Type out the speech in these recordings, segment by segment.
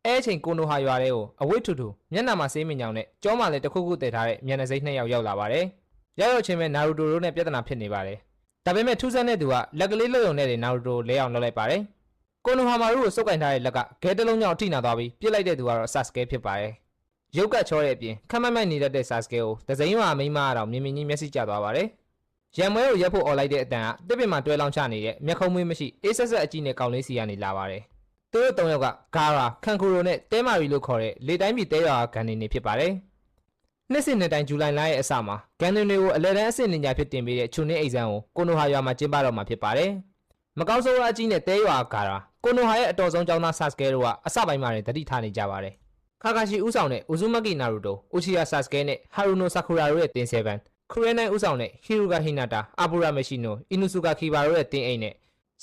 အဲချိန်ကိုနိုဟာရွာတွေကိုအဝိတ်ထူထူမျက်နှာမှာဆေးမြင်ကြောင်နဲ့ကြောမှာလည်းတစ်ခုခုတည်ထားတဲ့မျက်နှာစိမ့်2ယောက်ရောက်လာပါတယ်။ရောက်ချင်းပဲနာရူတိုတို့နဲ့ပြဿနာဖြစ်နေပါတယ်။ဒါပေမဲ့ထူးဆန်းတဲ့သူကလက်ကလေးလှုပ်ရုံနဲ့နာရူတိုလဲအောင်လုပ်လိုက်ပါတယ်။ကိုနိုဟာမာရုကိုစုပ်ကင်ထားတဲ့လက်ကဂဲတလုံးကြောင့်အထိနာသွားပြီးပြစ်လိုက်တဲ့သူကတော့ဆာစကဲဖြစ်ပါတယ်။ရုပ်ကချောတဲ့အပြင်ခက်မက်မိုက်နေတတ်တဲ့ဆာစကဲကိုဒဇိန်ရွာမိန်းမကတော့မြင်မြင်ကြီးမျက်စိကျသွားပါတယ်။ရံမွဲကိုရက်ဖို့អော်လိုက်တဲ့အတန်ကတစ်ပင်မှာတွဲလောင်းချနေတဲ့မျက်ခုံးမွေးမရှိအေးဆက်ဆက်အကြည့်နဲ့ကောင်းလေးစီကနေလာပါတယ်။သူတို့3ယောက်ကဂါရာခန်ကူရိုနဲ့တဲမာရီလို့ခေါ်တဲ့လေတိုင်းပြည်တဲရွာဂန်နေနေဖြစ်ပါတယ်။နှစ်စဉ်နှစ်တိုင်းဇူလိုင်လရဲ့အစမှာဂန်နေတွေကိုအလဲတန်းအဆင့်နေညာဖြစ်တင်ပေးတဲ့ချူနင်းအိမ်ဆန်းကိုကိုနိုဟာရွာမှာကျင်းပတော့မှာဖြစ်ပါတယ်။မကောင်းဆိုးအကြီးနဲ့တဲရွာဂါရာကိုနိုဟာရဲ့အတော်ဆုံးကျောင်းသားဆာစကဲတို့ကအစပိုင်းမှာတတိထားနေကြပါတယ်။ခါကာရှီဦးဆောင်တဲ့ဥဇူမကီနာရူတိုအိုချီယာဆာစကဲနဲ့ဟာရူနိုဆာကူရာတို့ရဲ့တင်7ခရနိုင်ဦးဆောင်တဲ့ဟီရူဂါဟီနာတာအာဘူရာမရှိနိုအီနူဆူဂါခီဘာတို့ရဲ့တင်အိမ်နဲ့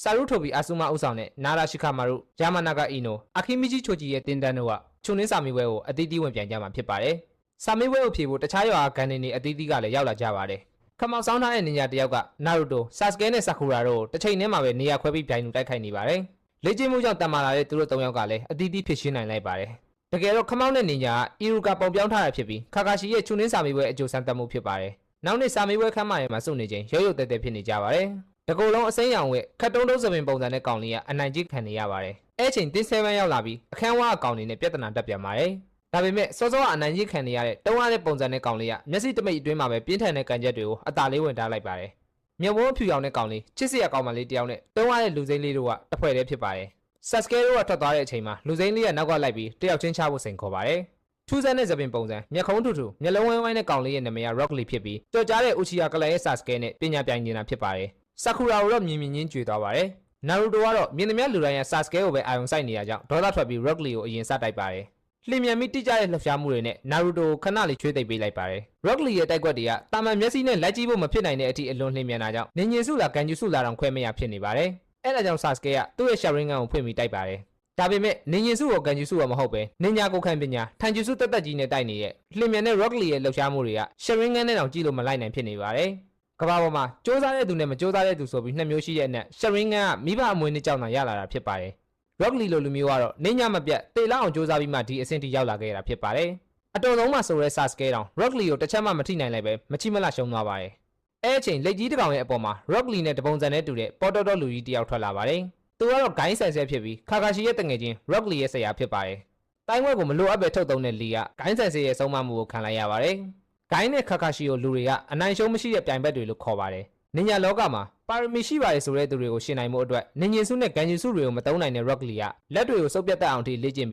ဆာရုထိုဘီအာဆူမာဦးဆောင်တဲ့နာရာရှိခမာရုယာမနာဂါအီနိုအာခီမီဂျီချိုဂျီရဲ့တင်တန်းတို့ကချွန်နင်းစာမီဝဲကိုအသီးသီးဝင်ပြန်ကြမှာဖြစ်ပါတယ်။စာမီဝဲကိုဖြေဖို့တခြားရွာဂန်နေနေအသီးသီးကလည်းရောက်လာကြပါတယ်။ခမောက်ဆောင်ထားတဲ့နေညာတယောက်ကနာရူတိုဆာစကဲနဲ့ဆာကူရာတို့တစ်ချိန်တည်းမှာပဲနေရာခွဲပြီးပြိုင်လူတိုက်ခိုက်နေပါတယ်။လေ့ကျင့်မှုကြောင့်တန်မာလာတဲ့သူတို့3ယောက်ကလည်းအသီးသီးဖြစ်ရှင်းနိုင်လိုက်ပါတယ်။တကယ်တော့ခမောက်နဲ့နေညာအီရူကာပုံပြောင်းထားတာဖြစ်ပြီးခါကာရှီရဲ့ချွန်နင်းစာမီဝဲအကျိုးဆန်းတက်မှုဖြစ်ပါတယ်။နောက်နေ့စာမီဝဲခမ်းမရဲမှာစုနေချိန်ရုပ်ရုပ်တဲတဲဖြစ်နေကြပါတယ်။တကူလုံးအစိမ်းရောင်ဝဲခတ်တုံးတုံးစပင်ပုံစံနဲ့ကောင်လေးကအနိုင်ကြီးခံနေရပါတယ်။အဲချိန်တင်း7ရောက်လာပြီးအခန်းဝါအကောင်လေးနဲ့ပြဿနာတက်ပြန်ပါတယ်။ဒါပေမဲ့စောစောကအနိုင်ကြီးခံနေရတဲ့တုံးရတဲ့ပုံစံနဲ့ကောင်လေးကမျက်စိတမိတ်အတွင်းမှာပဲပြင်းထန်တဲ့ကန်ချက်တွေကိုအသာလေးဝင်ထားလိုက်ပါတယ်။မျက်ဝန်းဖြူရောင်တဲ့ကောင်လေးချစ်စရာကောင်မလေးတယောက်နဲ့တုံးရတဲ့လူစိမ်းလေးတို့ကတစ်ဖွဲ့တည်းဖြစ်ပါတယ်။ဆတ်စကဲတို့ကထွက်သွားတဲ့အချိန်မှာလူစိမ်းလေးကနောက်ကလိုက်ပြီးတယောက်ချင်းချဖို့စိန်ခေါ်ပါတယ်။ထူးဆန်းတဲ့သပင်ပုံစံမျက်ခုံးထူထူမျက်လုံးဝိုင်းဝိုင်းတဲ့ကောင်လေးရဲ့နာမည်က Rock Lee ဖြစ်ပြီးကြော်ကြားတဲ့ဥချီယာကလရဲ့ဆာစကဲနဲ့ပညာပြိုင်နေတာဖြစ်ပါတယ်။ဆာကူရာကိုတော့မြင်မြင်ချင်းကြွေသွားပါတယ်။နာရူတိုကတော့မြင်သမျှလူတိုင်းရဲ့ဆာစကဲကိုပဲအာရုံစိုက်နေရကြောင်းဒေါသထွက်ပြီး Rock Lee ကိုအရင်စတိုက်ပါတယ်။လှင်မြန်ပြီးတိကျတဲ့လှုပ်ရှားမှုတွေနဲ့နာရူတိုကိုခဏလေးချွေးသိပ်ပေးလိုက်ပါတယ်။ Rock Lee ရဲ့တိုက်ကွက်တွေကတာမန်မျက်စိနဲ့လိုက်ကြည့်ဖို့မဖြစ်နိုင်တဲ့အထိအလွန်လှင်မြန်တာကြောင့်နင်ညင်စုလာကန်ကျူစုလာတောင်ခွဲမရဖြစ်နေပါတယ်။အဲဒါကြောင့်ဆာစကဲကသူ့ရဲ့ sharing gun ကိုဖွင့်ပြီးတိုက်ပါတယ်။ဒါပေမဲ့နင်ညင်စုကိုကန်ကျူစုကမဟုတ်ပဲနင်ညာကိုခံပညာထန်ကျူစုတက်တက်ကြီးနဲ့တိုက်နေတဲ့လှင်မြန်တဲ့ Rock Lee ရဲ့လှုပ်ရှားမှုတွေက sharing gun နဲ့တောင်ကြည့်လို့မလိုက်နိုင်ဖြစ်နေပါတယ်။ကမ္ဘာပေါ်မှာစ조사တဲ့သူနဲ့မစ조사တဲ့သူဆိုပြီး2မျိုးရှိတဲ့အနက် sharing gun ကမိဘအမွေနဲ့ကြောက်တာရလာတာဖြစ်ပါတယ်။ Rock Lee လိုလူမျိုးကတော့နေညမပြတ်တေလောက်အောင်စ조사ပြီးမှဒီအဆင့်ထိရောက်လာခဲ့တာဖြစ်ပါတယ်။အတော်ဆုံးမှဆိုရဲ Sasuke တောင် Rock Lee ကိုတစ်ချက်မှမထိနိုင်လိုက်ပဲမချိမလရှုံးသွားပါတယ်။အဲအချိန်လက်ကြီးတစ်ကောင်ရဲ့အပေါ်မှာ Rock Lee နဲ့တပုံစံနဲ့တူတဲ့ပေါ်တော်တော်လူကြီးတယောက်ထွက်လာပါတယ်။သူကတော့ဂိုင်းဆန်ဆဲဖြစ်ပြီးခါကာရှီရဲ့တငယ်ချင်း Rock Lee ရဲ့ဆရာဖြစ်ပါတယ်။တိုင်းဝက်ကိုမလိုအပ်ပဲထုတ်သုံးတဲ့လီကဂိုင်းဆန်ဆဲရဲ့ဆုံးမမှုကိုခံလိုက်ရပါတယ်။ဂိုင်းနဲ့ခါကာရှီကိုလူတွေကအနိုင်ရှုံးမရှိတဲ့ပြိုင်ဘက်တွေလို့ခေါ်ပါတယ်။နင်ညာလောကမှာပါရမီရှိပါတယ်ဆိုတဲ့သူတွေကိုရှင်းနိုင်မှုအတွက်နင်ညင်စုနဲ့ဂန်ဂျီစုတွေကိုမတုံးနိုင်တဲ့ Rock Lee ကလက်တွေကိုစုပ်ပြတ်တတ်အောင်ထိလေ့ကျင့်